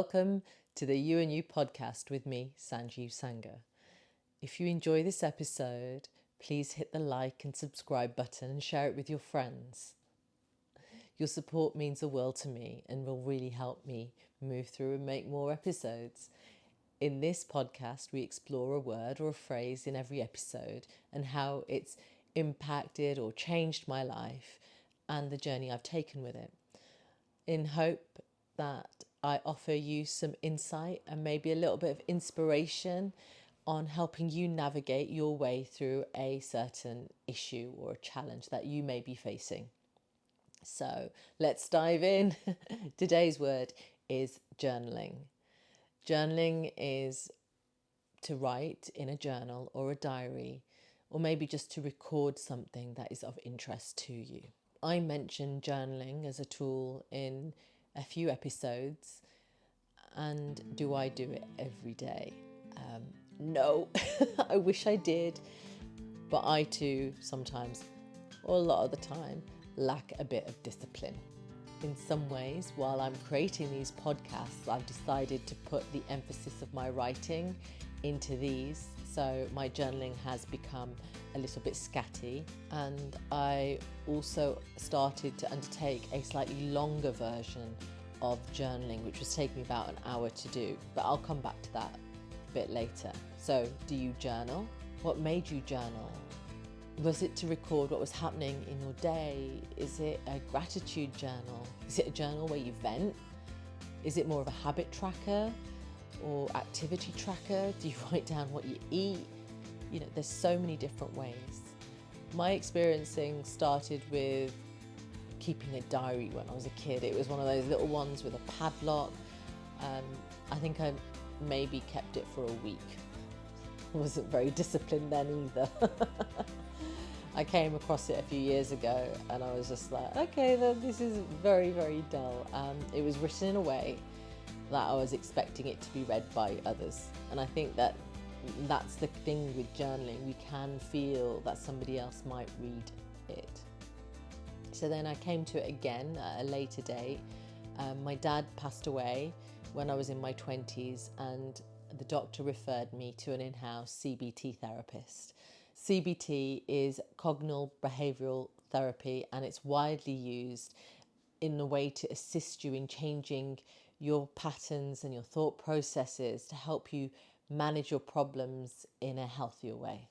Welcome to the You and You podcast with me, Sanjiv Sangha. If you enjoy this episode, please hit the like and subscribe button and share it with your friends. Your support means the world to me and will really help me move through and make more episodes. In this podcast, we explore a word or a phrase in every episode and how it's impacted or changed my life and the journey I've taken with it, in hope that I offer you some insight and maybe a little bit of inspiration on helping you navigate your way through a certain issue or a challenge that you may be facing. So let's dive in. Today's word is journaling. Journaling is to write in a journal or a diary, or maybe just to record something that is of interest to you. I mentioned journaling as a tool in a few episodes, and do I do it every day? No, I wish I did, but I too sometimes, or a lot of the time, lack a bit of discipline. In some ways, while I'm creating these podcasts, I've decided to put the emphasis of my writing into these, so my journaling has become a little bit scatty, and I also started to undertake a slightly longer version of journaling, which was taking me about an hour to do, but I'll come back to that a bit later. So, do you journal? What made you journal? Was it to record what was happening in your day? Is it a gratitude journal? Is it a journal where you vent? Is it more of a habit tracker or activity tracker? Do you write down what you eat? You know, there's so many different ways. My experiencing started with keeping a diary when I was a kid. It was one of those little ones with a padlock. I think I maybe kept it for a week. I wasn't very disciplined then either. I came across it a few years ago and I was just like, okay, then this is very, very dull. It was written in a way that I was expecting it to be read by others. And I think that that's the thing with journaling. We can feel that somebody else might read it. So then I came to it again at a later date. My dad passed away when I was in my 20s, and the doctor referred me to an in-house CBT therapist. CBT is cognitive behavioural therapy, and it's widely used in a way to assist you in changing your patterns and your thought processes to help you manage your problems in a healthier way.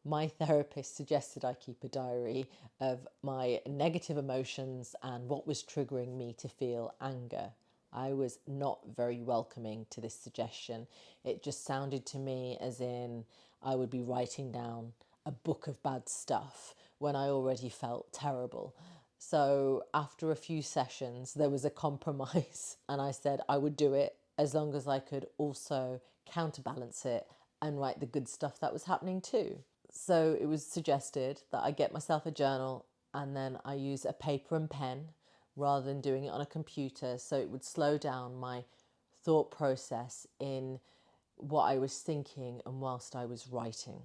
My therapist suggested I keep a diary of my negative emotions and what was triggering me to feel anger. I was not very welcoming to this suggestion. It just sounded to me as in I would be writing down a book of bad stuff when I already felt terrible. So after a few sessions, there was a compromise, and I said I would do it as long as I could also counterbalance it and write the good stuff that was happening too. So it was suggested that I get myself a journal and then I use a paper and pen rather than doing it on a computer, so it would slow down my thought process in what I was thinking and whilst I was writing.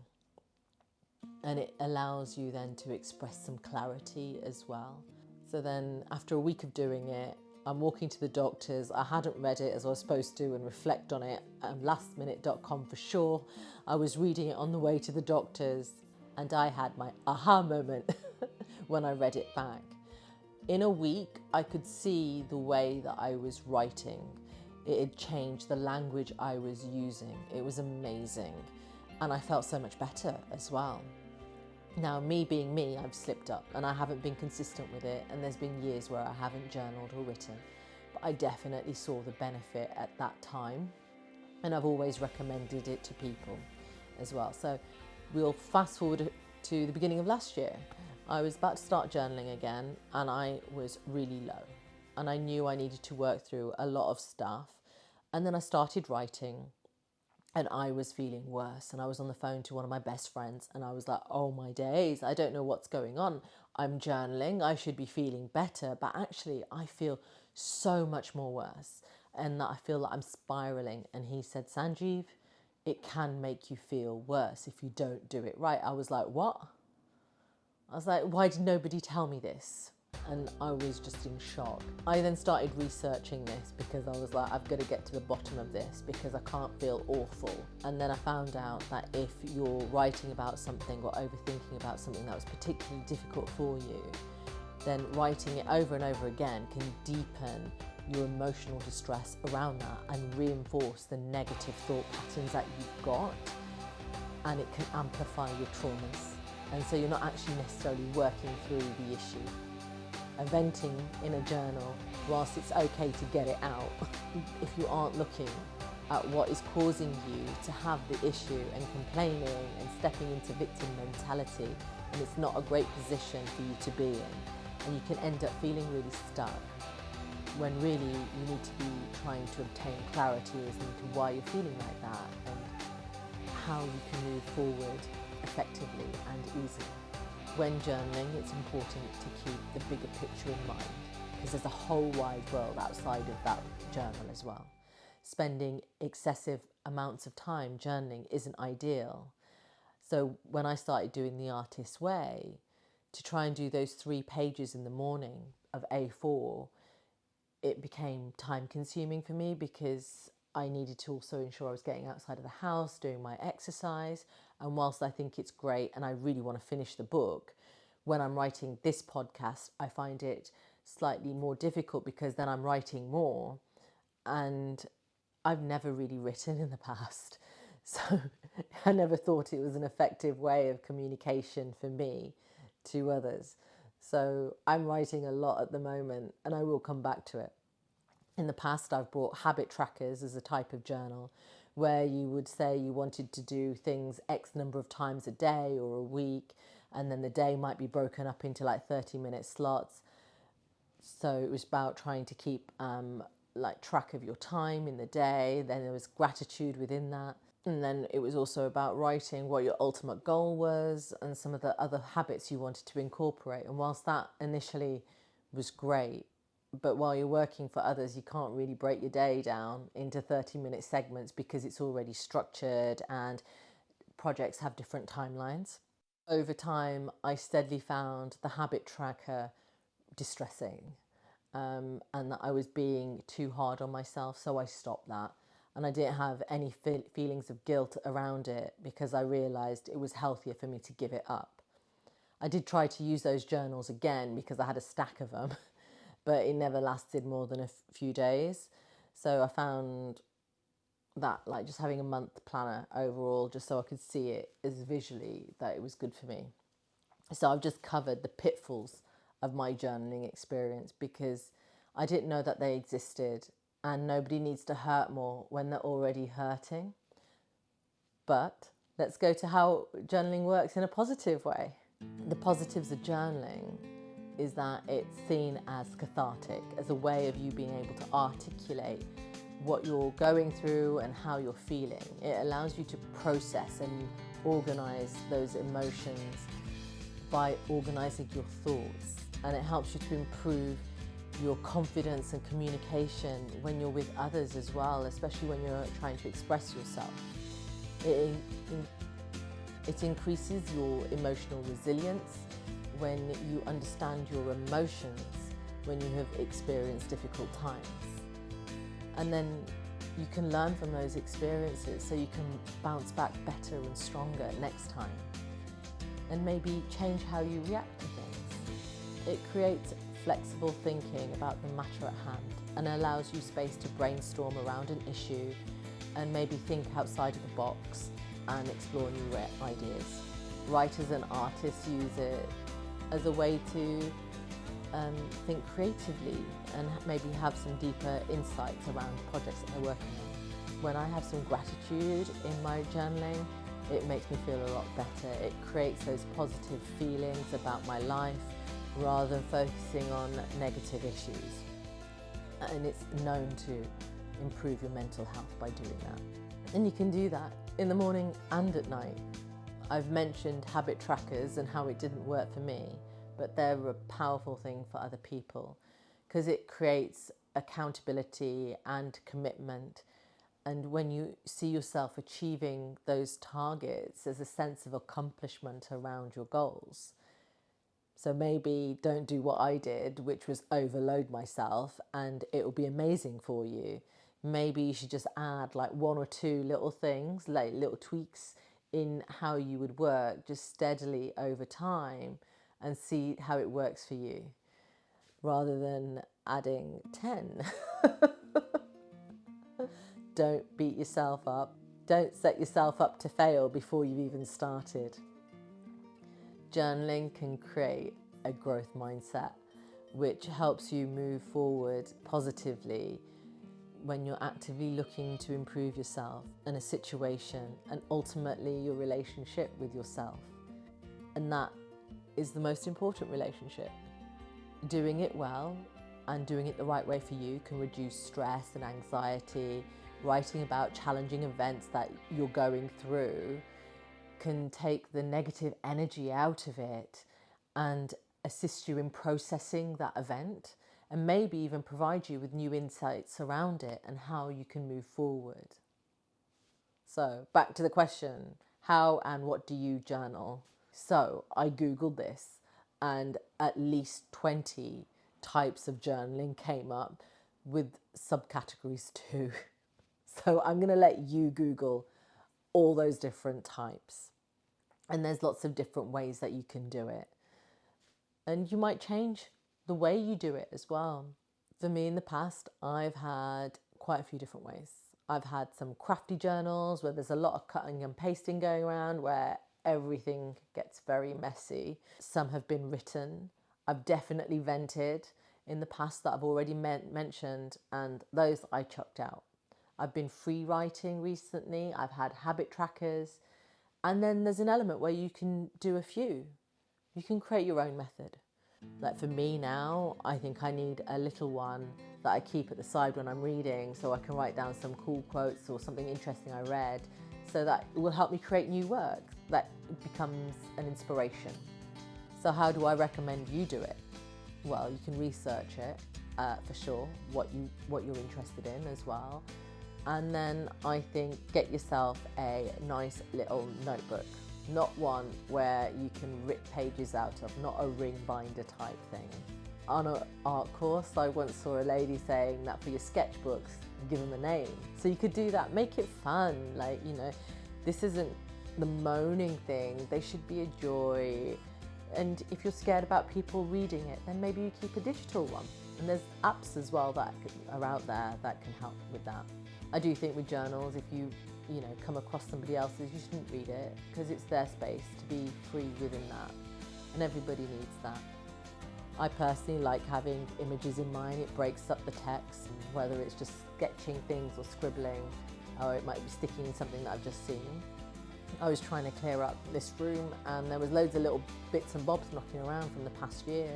And it allows you then to express some clarity as well. So then after a week of doing it, I'm walking to the doctors. I hadn't read it as I was supposed to and reflect on it. Lastminute.com for sure. I was reading it on the way to the doctors and I had my aha moment when I read it back. In a week, I could see the way that I was writing. It had changed the language I was using. It was amazing. And I felt so much better as well. Now, me being me, I've slipped up and I haven't been consistent with it, and there's been years where I haven't journaled or written, but I definitely saw the benefit at that time, and I've always recommended it to people as well. So we'll fast forward to the beginning of last year. I was about to start journaling again and I was really low, and I knew I needed to work through a lot of stuff, and then I started writing. And I was feeling worse, and I was on the phone to one of my best friends and I was like, oh my days, I don't know what's going on. I'm journaling, I should be feeling better, but actually I feel so much more worse, and that I feel like I'm spiraling. And he said, Sanjiv, it can make you feel worse if you don't do it right. I was like, what? I was like, why did nobody tell me this? And I was just in shock. I then started researching this because I was like, I've got to get to the bottom of this because I can't feel awful. And then I found out that if you're writing about something or overthinking about something that was particularly difficult for you, then writing it over and over again can deepen your emotional distress around that and reinforce the negative thought patterns that you've got, and it can amplify your traumas. And so you're not actually necessarily working through the issue. Venting in a journal, whilst it's okay to get it out, if you aren't looking at what is causing you to have the issue and complaining and stepping into victim mentality, and it's not a great position for you to be in, and you can end up feeling really stuck when really you need to be trying to obtain clarity as to why you're feeling like that and how you can move forward effectively and easily. When journaling, it's important to keep the bigger picture in mind because there's a whole wide world outside of that journal as well. Spending excessive amounts of time journaling isn't ideal. So when I started doing the artist's way, to try and do those 3 pages in the morning of A4, it became time consuming for me because I needed to also ensure I was getting outside of the house, doing my exercise. And whilst I think it's great and I really want to finish the book, when I'm writing this podcast, I find it slightly more difficult because then I'm writing more and I've never really written in the past. So I never thought it was an effective way of communication for me to others. So I'm writing a lot at the moment and I will come back to it. In the past, I've brought habit trackers as a type of journal where you would say you wanted to do things X number of times a day or a week, and then the day might be broken up into like 30-minute slots. So it was about trying to keep like track of your time in the day. Then there was gratitude within that. And then it was also about writing what your ultimate goal was and some of the other habits you wanted to incorporate. And whilst that initially was great, but while you're working for others, you can't really break your day down into 30-minute segments because it's already structured and projects have different timelines. Over time, I steadily found the habit tracker distressing and that I was being too hard on myself, so I stopped that. And I didn't have any feelings of guilt around it because I realised it was healthier for me to give it up. I did try to use those journals again because I had a stack of them. But it never lasted more than a few days. So I found that like just having a month planner overall, just so I could see it as visually, that it was good for me. So I've just covered the pitfalls of my journaling experience because I didn't know that they existed, and nobody needs to hurt more when they're already hurting. But let's go to how journaling works in a positive way. The positives of journaling is that it's seen as cathartic, as a way of you being able to articulate what you're going through and how you're feeling. It allows you to process and organize those emotions by organizing your thoughts, and it helps you to improve your confidence and communication when you're with others as well, especially when you're trying to express yourself. It increases your emotional resilience when you understand your emotions when you have experienced difficult times. And then you can learn from those experiences so you can bounce back better and stronger next time. And maybe change how you react to things. It creates flexible thinking about the matter at hand and allows you space to brainstorm around an issue and maybe think outside of the box and explore new ideas. Writers and artists use it as a way to think creatively and maybe have some deeper insights around projects that they're working on. When I have some gratitude in my journaling, it makes me feel a lot better. It creates those positive feelings about my life rather than focusing on negative issues. And it's known to improve your mental health by doing that. And you can do that in the morning and at night. I've mentioned habit trackers and how it didn't work for me, but they're a powerful thing for other people because it creates accountability and commitment. And when you see yourself achieving those targets, there's a sense of accomplishment around your goals. So maybe don't do what I did, which was overload myself, and it will be amazing for you. Maybe you should just add like one or two little things, like little tweaks in how you would work just steadily over time and see how it works for you rather than adding 10. Don't beat yourself up. Don't set yourself up to fail before you've even started. Journaling can create a growth mindset, which helps you move forward positively when you're actively looking to improve yourself and a situation and ultimately your relationship with yourself. And that is the most important relationship. Doing it well and doing it the right way for you can reduce stress and anxiety. Writing about challenging events that you're going through can take the negative energy out of it and assist you in processing that event, and maybe even provide you with new insights around it and how you can move forward. So back to the question, how and what do you journal? So I Googled this and at least 20 types of journaling came up with subcategories too. So I'm going to let you Google all those different types. And there's lots of different ways that you can do it. And you might change the way you do it as well. For me in the past, I've had quite a few different ways. I've had some crafty journals where there's a lot of cutting and pasting going around, where everything gets very messy. Some have been written. I've definitely vented in the past that I've already mentioned, and those I chucked out. I've been free writing recently. I've had habit trackers. And then there's an element where you can do a few. You can create your own method. Like for me now, I think I need a little one that I keep at the side when I'm reading, so I can write down some cool quotes or something interesting I read, so that it will help me create new work that becomes an inspiration. So how do I recommend you do it? Well, you can research it for sure, what you're interested in as well. And then I think get yourself a nice little notebook, not one where you can rip pages out of, not a ring binder type thing. On an art course, I once saw a lady saying that for your sketchbooks, give them a name. So you could do that, make it fun. Like, this isn't the moaning thing, they should be a joy. And if you're scared about people reading it, then maybe you keep a digital one. And there's apps as well that are out there that can help with that. I do think with journals, if you come across somebody else's, you shouldn't read it because it's their space to be free within that. And everybody needs that. I personally like having images in mine. It breaks up the text, whether it's just sketching things or scribbling, or it might be sticking in something that I've just seen. I was trying to clear up this room and there was loads of little bits and bobs knocking around from the past year.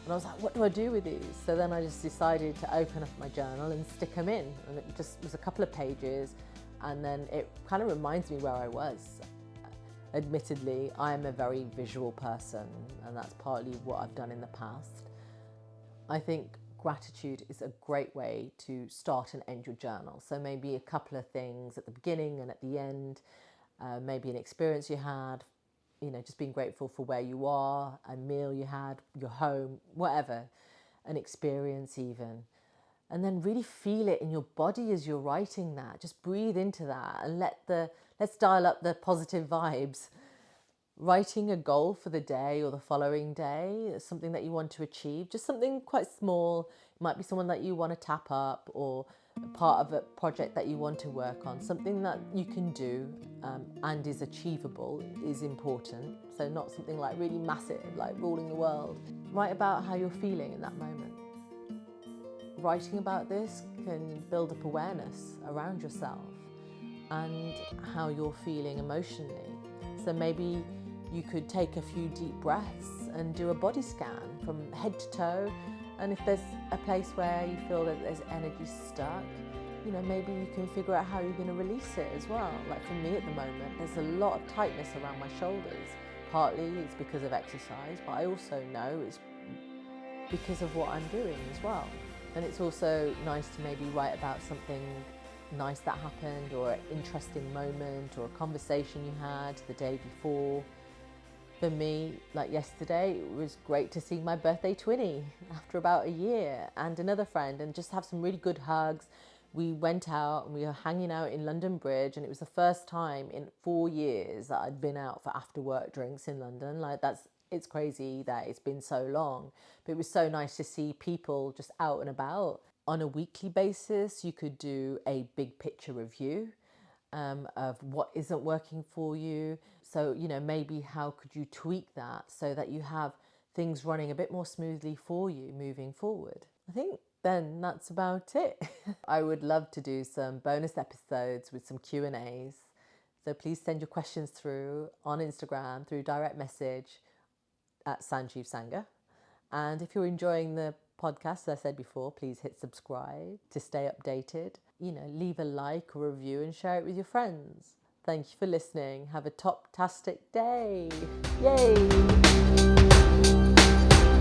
And I was like, what do I do with these? So then I just decided to open up my journal and stick them in. And it just was a couple of pages. And then it kind of reminds me where I was. Admittedly, I am a very visual person, and that's partly what I've done in the past. I think gratitude is a great way to start and end your journal. So maybe a couple of things at the beginning and at the end, maybe an experience you had, just being grateful for where you are, a meal you had, your home, whatever, an experience even. And then really feel it in your body as you're writing that. Just breathe into that and let's dial up the positive vibes. Writing a goal for the day or the following day, something that you want to achieve, just something quite small. It might be someone that you want to tap up, or part of a project that you want to work on. Something that you can do and is achievable is important. So not something like really massive, like ruling the world. Write about how you're feeling in that moment. Writing about this can build up awareness around yourself and how you're feeling emotionally. So maybe you could take a few deep breaths and do a body scan from head to toe. And if there's a place where you feel that there's energy stuck, maybe you can figure out how you're going to release it as well. Like for me at the moment, there's a lot of tightness around my shoulders. Partly it's because of exercise, but I also know it's because of what I'm doing as well. And it's also nice to maybe write about something nice that happened, or an interesting moment, or a conversation you had the day before. For me, like yesterday, it was great to see my birthday twinnie after about a year, and another friend, and just have some really good hugs. We went out and we were hanging out in London Bridge, and it was the first time in 4 years that I'd been out for after work drinks in London. It's crazy that it's been so long, but it was so nice to see people just out and about. On a weekly basis, you could do a big picture review of what isn't working for you. So, maybe how could you tweak that so that you have things running a bit more smoothly for you moving forward. I think then that's about it. I would love to do some bonus episodes with some Q&As. So please send your questions through on Instagram through direct message at Sanjiv Sanga. And if you're enjoying the podcast, as I said before, please hit subscribe to stay updated. Leave a like or review and share it with your friends. Thank you for listening. Have a top-tastic day. Yay!